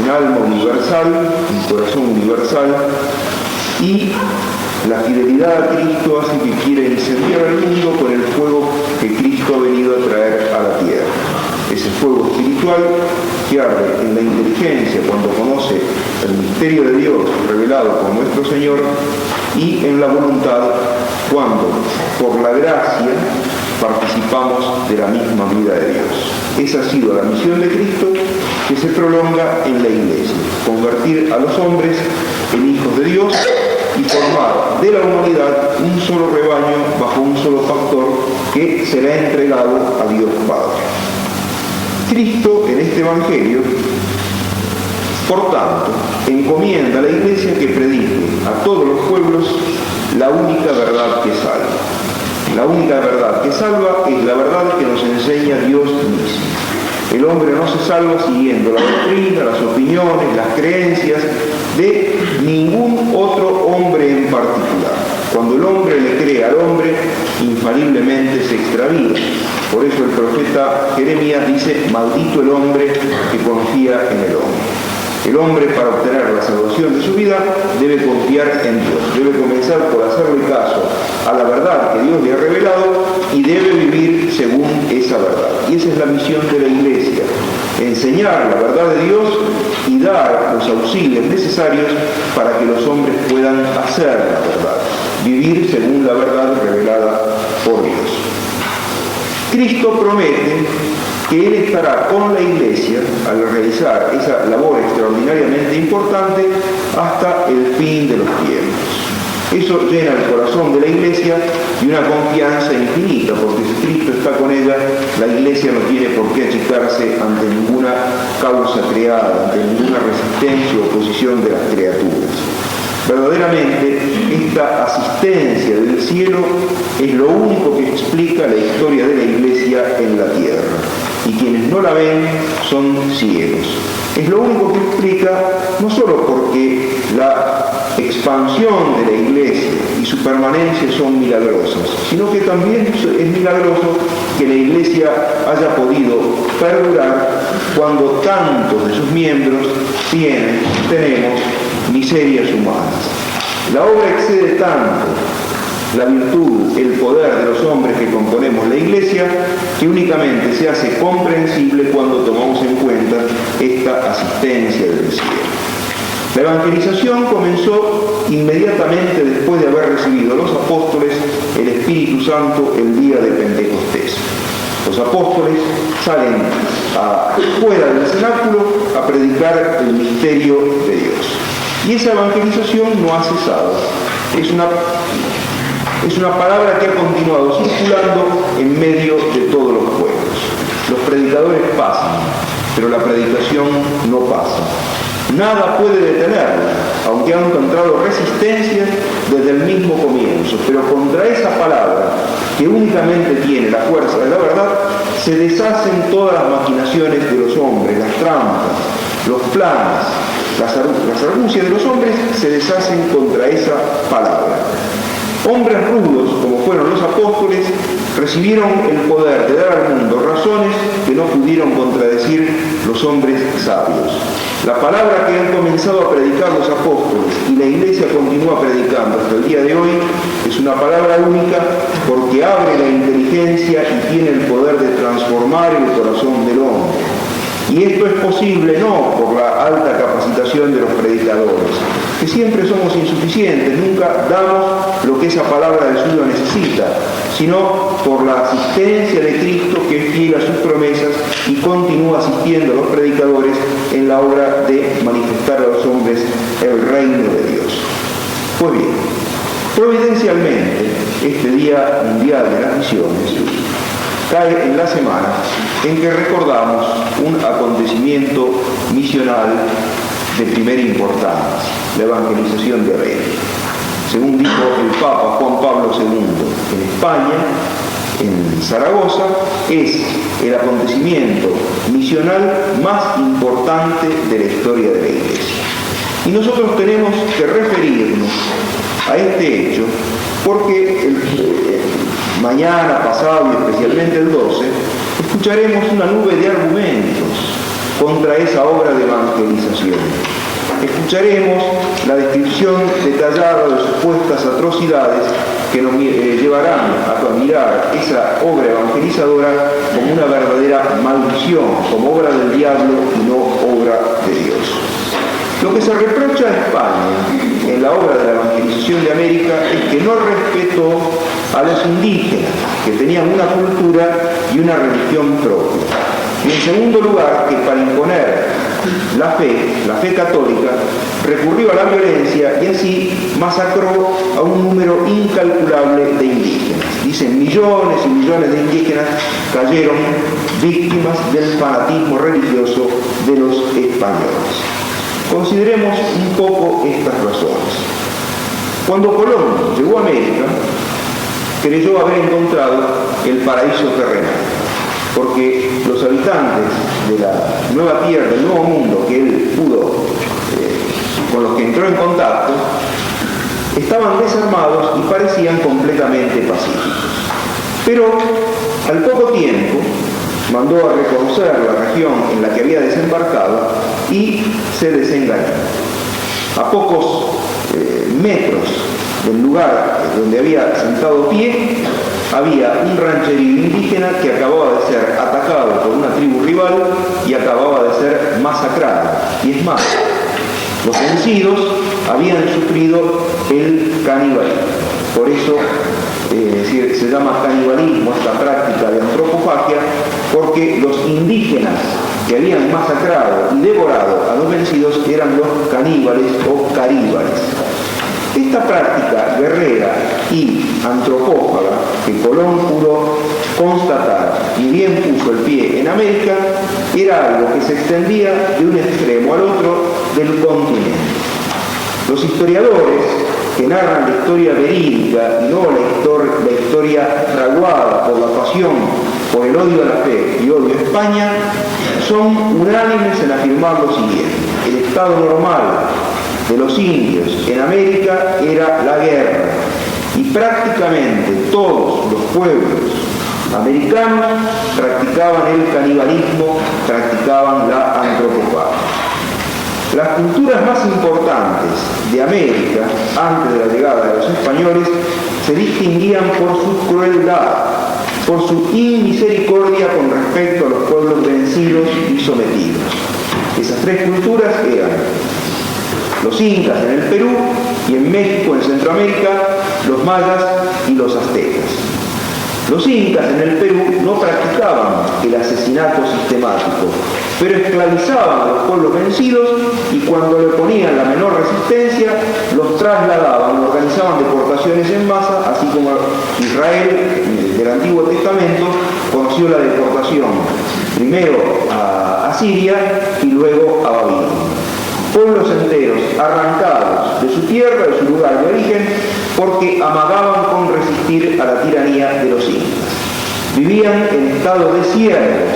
un alma universal, un corazón universal, y la fidelidad a Cristo hace que quiera incendiar al mundo con el fuego que Cristo ha venido a traer a la tierra. Ese fuego espiritual que arde en la inteligencia cuando conoce el misterio de Dios revelado por nuestro Señor, y en la voluntad cuando, por la gracia, participamos de la misma vida de Dios. Esa ha sido la misión de Cristo, que se prolonga en la Iglesia: convertir a los hombres en hijos de Dios y formar de la humanidad un solo rebaño bajo un solo pastor que será entregado a Dios Padre. Cristo, en este Evangelio, por tanto, encomienda a la Iglesia que predique a todos los pueblos la única verdad que salva. La única verdad que salva es la verdad que nos enseña Dios mismo. El hombre no se salva siguiendo la doctrina, las opiniones, las creencias de ningún otro hombre en particular. Cuando el hombre le cree al hombre, infaliblemente se extravía. Por eso el profeta Jeremías dice: maldito el hombre que confía en el hombre. El hombre, para obtener la salvación de su vida, debe confiar en Dios. Debe comenzar por hacerle caso a la verdad que Dios le ha revelado y debe vivir según esa verdad. Y esa es la misión de la Iglesia: enseñar la verdad de Dios y dar los auxilios necesarios para que los hombres puedan hacer la verdad, vivir según la verdad revelada por Dios. Cristo promete que Él estará con la Iglesia al realizar esa labor extraordinariamente importante hasta el fin de los tiempos. Eso llena el corazón de la Iglesia de una confianza infinita, porque si Cristo está con ella, la Iglesia no tiene por qué achicarse ante ninguna causa creada, ante ninguna resistencia o oposición de las criaturas. Verdaderamente, esta asistencia del cielo es lo único que explica la historia de la Iglesia en la tierra. Y quienes no la ven son ciegos. Es lo único que explica, no solo porque la expansión de la Iglesia y su permanencia son milagrosas, sino que también es milagroso que la Iglesia haya podido perdurar cuando tantos de sus miembros tenemos miserias humanas. La obra excede tanto la virtud, el poder de los hombres que componemos la Iglesia, que únicamente se hace comprensible cuando tomamos en cuenta esta asistencia del cielo. La evangelización comenzó inmediatamente después de haber recibido los apóstoles el Espíritu Santo el día de Pentecostés. Los apóstoles salen fuera del cenáculo a predicar el misterio de Dios. Y esa evangelización no ha cesado. Es una palabra que ha continuado circulando en medio de todos los pueblos. Los predicadores pasan, pero la predicación no pasa. Nada puede detenerla, aunque han encontrado resistencia desde el mismo comienzo. Pero contra esa palabra, que únicamente tiene la fuerza de la verdad, se deshacen todas las maquinaciones de los hombres, las trampas, los planes, las argucias de los hombres se deshacen contra esa palabra. Hombres rudos, como fueron los apóstoles, recibieron el poder de dar al mundo razones que no pudieron contradecir los hombres sabios. La palabra que han comenzado a predicar los apóstoles y la Iglesia continúa predicando hasta el día de hoy es una palabra única, porque abre la inteligencia y tiene el poder de transformar el corazón del hombre. Y esto es posible no por la alta capacitación de los predicadores, que siempre somos insuficientes, nunca damos lo que esa palabra de ayuda necesita, sino por la asistencia de Cristo, que es fiel a sus promesas y continúa asistiendo a los predicadores en la obra de manifestar a los hombres el reino de Dios. Pues bien, providencialmente, este Día Mundial de las Misiones cae en la semana en que recordamos un acontecimiento misional de primera importancia, la evangelización de América. Según dijo el Papa Juan Pablo II, en España, en Zaragoza, es el acontecimiento misional más importante de la historia de la Iglesia. Y nosotros tenemos que referirnos a este hecho porque mañana, pasado y especialmente el 12, escucharemos una nube de argumentos contra esa obra de evangelización. Escucharemos la descripción detallada de supuestas atrocidades que nos llevarán a mirar esa obra evangelizadora como una verdadera maldición, como obra del diablo y no obra de Dios. Lo que se reprocha a España en la obra de la evangelización de América es que no respetó a los indígenas, que tenían una cultura y una religión propia. Y en segundo lugar, que para imponer la fe católica, recurrió a la violencia y así masacró a un número incalculable de indígenas. Dicen, millones y millones de indígenas cayeron víctimas del fanatismo religioso de los españoles. Consideremos un poco estas razones. Cuando Colón llegó a América, creyó haber encontrado el paraíso terrenal, porque los habitantes de la nueva tierra, del nuevo mundo que él pudo, con los que entró en contacto, estaban desarmados y parecían completamente pacíficos. Pero al poco tiempo mandó a reconocer la región en la que había desembarcado y se desengañó. A pocos metros del lugar donde había sentado pie, había un rancherío indígena que acababa de ser atacado por una tribu rival y acababa de ser masacrado. Y es más, los vencidos habían sufrido el canibalismo. Por eso se llama canibalismo esta práctica de antropofagia, porque los indígenas que habían masacrado y devorado a los vencidos eran los caníbales o caríbales. Esta práctica guerrera y antropófaga que Colón pudo constatar y bien puso el pie en América era algo que se extendía de un extremo al otro del continente. Los historiadores que narran la historia verídica y no la historia fraguada por la pasión, por el odio a la fe y odio a España, son unánimes en afirmar lo siguiente: el estado normal de los indios en América era la guerra, y prácticamente todos los pueblos americanos practicaban el canibalismo, practicaban la antropofagia. Las culturas más importantes de América, antes de la llegada de los españoles, se distinguían por su crueldad, por su inmisericordia con respecto a los pueblos vencidos y sometidos. Esas tres culturas eran los incas en el Perú y en México, en Centroamérica, los mayas y los aztecas. Los incas en el Perú no practicaban el asesinato sistemático, pero esclavizaban a los pueblos vencidos y cuando le ponían la menor resistencia, los trasladaban, organizaban deportaciones en masa, así como Israel del Antiguo Testamento conoció la deportación primero a Siria y luego a Babilonia. Pueblos enteros arrancados de su tierra, de su lugar de origen, porque amagaban con resistir a la tiranía de los incas. Vivían en estado de siervos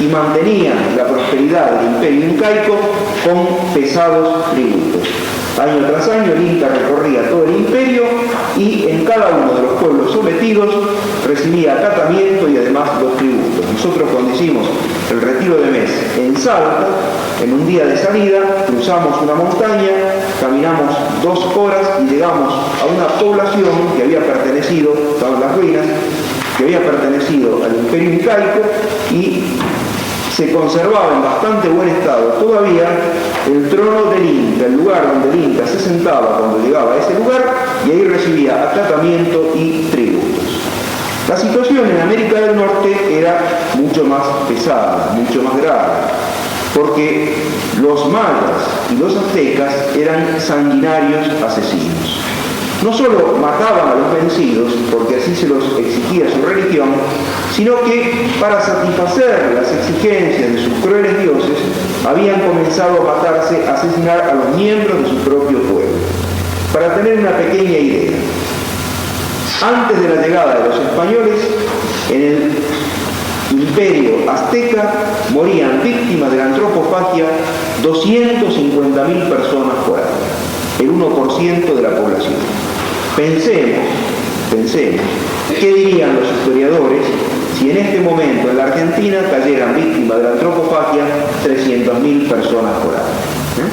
y mantenían la prosperidad del imperio incaico con pesados tributos. Año tras año el Inca recorría todo el imperio y en cada uno de los pueblos sometidos recibía acatamiento y además los tributos. Nosotros cuando hicimos el retiro de mes en Salta, en un día de salida, cruzamos una montaña, caminamos 2 horas y llegamos a una población que había pertenecido, estaban las ruinas, que había pertenecido al imperio incaico y se conservaba en bastante buen estado todavía el trono del Inca, el lugar donde el Inca se sentaba cuando llegaba a ese lugar y ahí recibía acatamiento y tributos. La situación en América del Norte era mucho más pesada, mucho más grave, porque los mayas y los aztecas eran sanguinarios asesinos. No solo mataban a los vencidos, porque así se los exigía su religión, sino que para satisfacer las exigencias de sus crueles dioses, habían comenzado a matarse, a asesinar a los miembros de su propio pueblo. Para tener una pequeña idea, antes de la llegada de los españoles, en el imperio azteca morían víctimas de la antropofagia 250.000 personas por año, el 1% de la población. Pensemos, ¿qué dirían los historiadores si en este momento en la Argentina cayeran víctimas de la antropofagia 300.000 personas por año.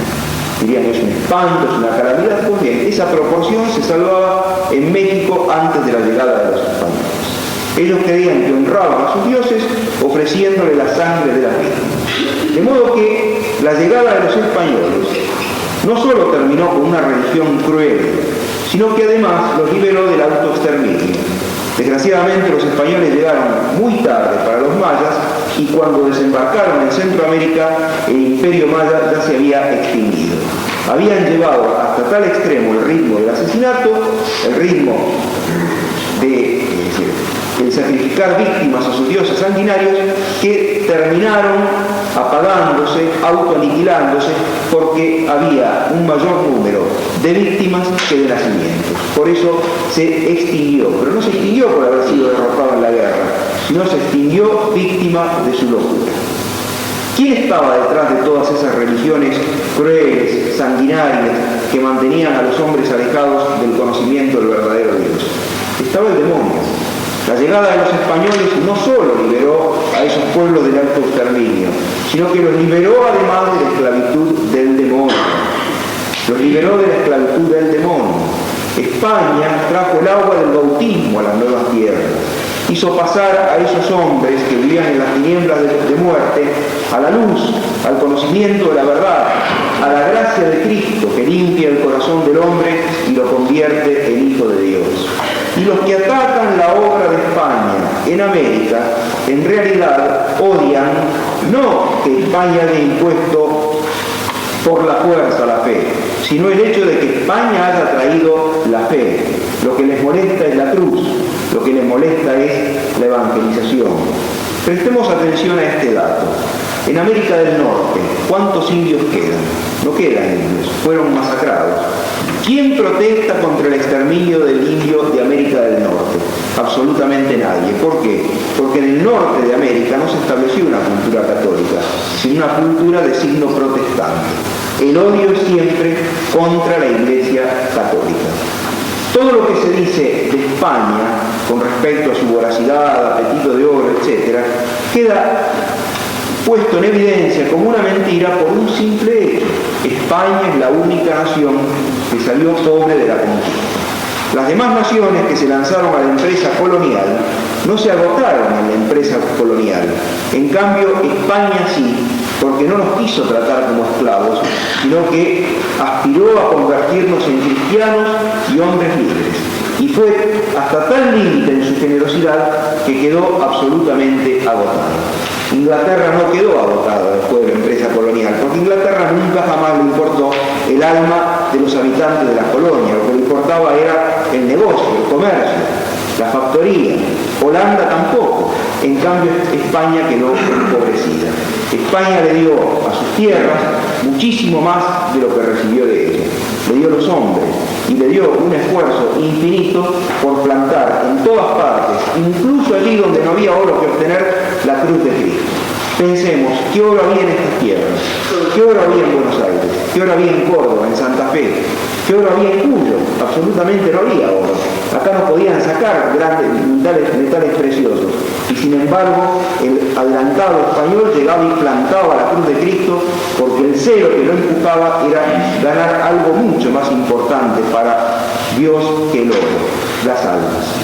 Dirían que es un espanto, es una calamidad. Pues bien, esa proporción se salvaba en México antes de la llegada de los españoles. Ellos creían que honraban a sus dioses ofreciéndole la sangre de las víctimas. De modo que la llegada de los españoles no solo terminó con una religión cruel, sino que además los liberó del autoexterminio. Desgraciadamente los españoles llegaron muy tarde para los mayas y cuando desembarcaron en Centroamérica el imperio maya ya se había extinguido. Habían llevado hasta tal extremo el ritmo del asesinato, el ritmo de sacrificar víctimas a sus dioses sanguinarios, que terminaron apagándose, autoaniquilándose, porque había un mayor número de víctimas que de nacimientos. Por eso se extinguió, pero no se extinguió por haber sido derrotado en la guerra, sino se extinguió víctima de su locura. ¿Quién estaba detrás de todas esas religiones crueles, sanguinarias, que mantenían a los hombres alejados del conocimiento del verdadero Dios? Estaba el demonio. La llegada de los españoles no solo liberó a esos pueblos del autoexterminio, sino que los liberó además de la esclavitud del demonio. Los liberó de la esclavitud del demonio. España trajo el agua del bautismo a las nuevas tierras. Hizo pasar a esos hombres que vivían en las tinieblas de muerte a la luz, al conocimiento de la verdad, a la gracia de Cristo que limpia el corazón del hombre y lo convierte en hijo de Dios. Y los que atacan la obra de España en América, en realidad odian no que España haya impuesto por la fuerza la fe, sino el hecho de que España haya traído la fe. Lo que les molesta es la cruz, lo que les molesta es la evangelización. Prestemos atención a este dato. En América del Norte, ¿cuántos indios quedan? No quedan indios, fueron masacrados. ¿Quién protesta contra el exterminio del indio de América del Norte? Absolutamente nadie. ¿Por qué? Porque en el norte de América no se estableció una cultura católica, sino una cultura de signo protestante. El odio es siempre contra la Iglesia católica. Todo lo que se dice de España con respecto a su voracidad, apetito de oro, etc., queda puesto en evidencia como una mentira por un simple hecho. España es la única nación que salió pobre de la conquista. Las demás naciones que se lanzaron a la empresa colonial no se agotaron en la empresa colonial. En cambio, España sí, porque no nos quiso tratar como esclavos, sino que aspiró a convertirnos en cristianos y hombres libres. Y fue hasta tal límite en su generosidad que quedó absolutamente agotada. Inglaterra no quedó agotada después de la empresa colonial, porque Inglaterra nunca jamás le importó el alma de los habitantes de la colonia. Lo que le importaba era el negocio, el comercio, la factoría. Holanda tampoco. En cambio, España quedó empobrecida. España le dio a sus tierras muchísimo más de lo que recibió de ella. Le dio los hombres y le dio un esfuerzo infinito por plantar en todas partes, incluso allí donde no había oro que obtener, la cruz de Cristo. Pensemos, ¿qué oro había en estas tierras? ¿Qué oro había en Buenos Aires? ¿Qué oro había en Córdoba, en Santa Fe? ¿Qué oro había en Cuyo? Absolutamente no había oro. Acá no podían sacar grandes metales preciosos. Y sin embargo, el adelantado español llegaba y plantaba la cruz de Cristo porque el celo que lo empujaba era ganar algo mucho más importante para Dios que el oro, las almas.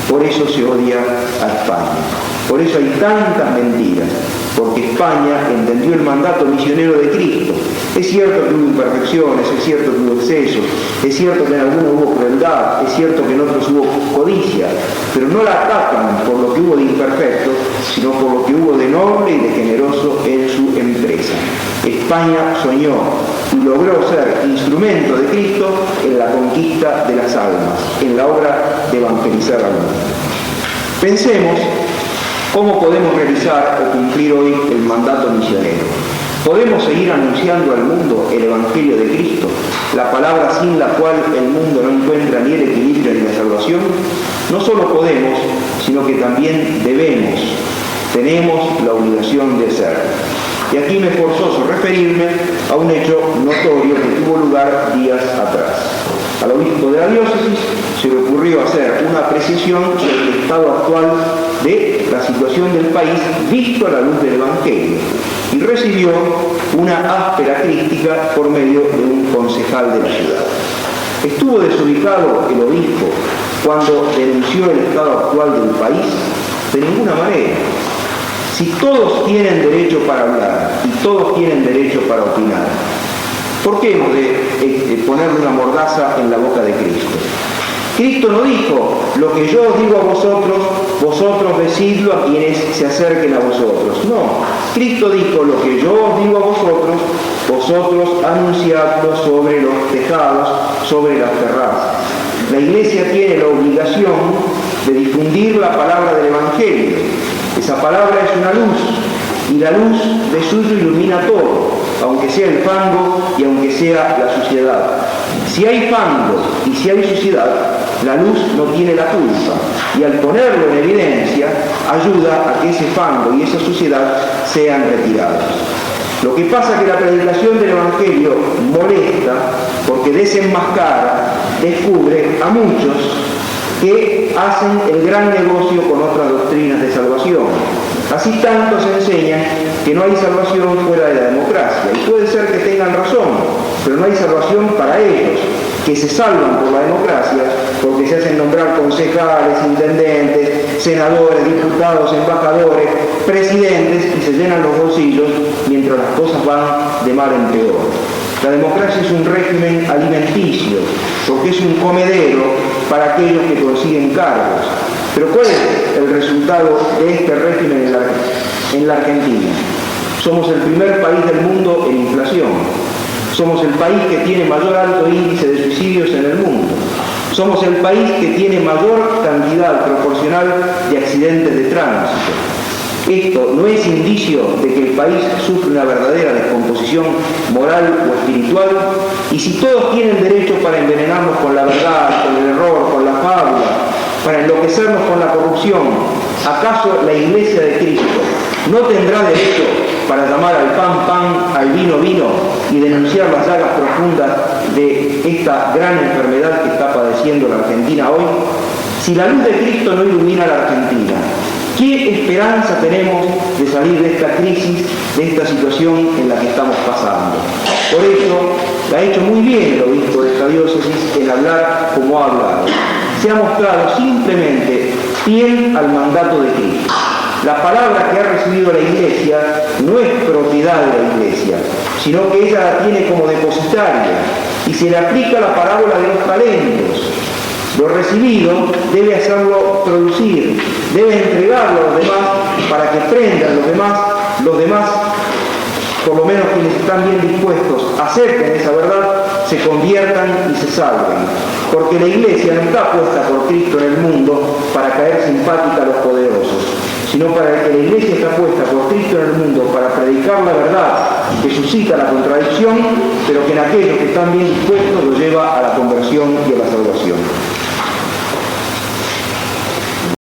Por eso se odia a España. Por eso hay tantas mentiras, porque España entendió el mandato misionero de Cristo. Es cierto que hubo imperfecciones, es cierto que hubo excesos, es cierto que en algunos hubo crueldad, es cierto que en otros hubo codicia, pero no la atacan por lo que hubo de imperfecto, sino por lo que hubo de noble y de generoso en su empresa. España soñó y logró ser instrumento de Cristo en la conquista de las almas, en la obra de evangelizar al mundo. Pensemos ¿cómo podemos realizar o cumplir hoy el mandato misionero? ¿Podemos seguir anunciando al mundo el Evangelio de Cristo, la palabra sin la cual el mundo no encuentra ni el equilibrio ni la salvación? No solo podemos, sino que también debemos, tenemos la obligación de hacerlo. Y aquí me es forzoso referirme a un hecho notorio que tuvo lugar días atrás. Al obispo de la diócesis se le ocurrió hacer una apreciación sobre el estado actual de la situación del país visto a la luz del Evangelio, y recibió una áspera crítica por medio de un concejal de la ciudad. ¿Estuvo desubicado el obispo cuando denunció el estado actual del país? De ninguna manera. Si todos tienen derecho para hablar y todos tienen derecho para opinar, ¿por qué hemos de ponerle una mordaza en la boca de Cristo? Cristo no dijo: lo que yo os digo a vosotros, vosotros decidlo a quienes se acerquen a vosotros. No, Cristo dijo: lo que yo os digo a vosotros, vosotros anunciadlo sobre los tejados, sobre las terrazas. La Iglesia tiene la obligación de difundir la palabra del Evangelio. Esa palabra es una luz, y la luz de suyo ilumina todo, aunque sea el fango y aunque sea la suciedad. Si hay fango y si hay suciedad, la luz no tiene la culpa, y al ponerlo en evidencia, ayuda a que ese fango y esa suciedad sean retirados. Lo que pasa es que la predicación del Evangelio molesta porque desenmascara, descubre a muchos que hacen el gran negocio con otras doctrinas de salvación. Así tanto se enseña que no hay salvación fuera de la democracia, y puede ser que tengan razón, pero no hay salvación para ellos, que se salvan por la democracia porque se hacen nombrar concejales, intendentes, senadores, diputados, embajadores, presidentes, y se llenan los bolsillos mientras las cosas van de mal en peor. La democracia es un régimen alimenticio, porque es un comedero para aquellos que consiguen cargos. Pero ¿cuál es el resultado de este régimen en la Argentina? Somos el primer país del mundo en inflación. Somos el país que tiene mayor alto índice de suicidios en el mundo. Somos el país que tiene mayor cantidad proporcional de accidentes de tránsito. Esto no es indicio de que el país sufre una verdadera descomposición moral o espiritual, y si todos tienen derecho para envenenarnos con la verdad, con el error, con la fábula, para enloquecernos con la corrupción, ¿acaso la Iglesia de Cristo no tendrá derecho para llamar al pan pan, al vino vino, y denunciar las llagas profundas de esta gran enfermedad que está padeciendo la Argentina hoy? Si la luz de Cristo no ilumina a la Argentina, ¿qué esperanza tenemos de salir de esta crisis, de esta situación en la que estamos pasando? Por eso, ha hecho muy bien el obispo de esta diócesis en hablar como ha hablado. Se ha mostrado simplemente fiel al mandato de Cristo. La palabra que ha recibido la Iglesia no es propiedad de la Iglesia, sino que ella la tiene como depositaria, y se le aplica la parábola de los talentos. Lo recibido debe hacerlo producir, debe entregarlo a los demás para que aprendan los demás, por lo menos quienes están bien dispuestos, acepten esa verdad, se conviertan y se salven. Porque la Iglesia no está puesta por Cristo en el mundo para caer simpática a los poderosos, sino para que la Iglesia está puesta por Cristo en el mundo para predicar la verdad que suscita la contradicción, pero que en aquellos que están bien dispuestos lo lleva a la conversión y a la salvación.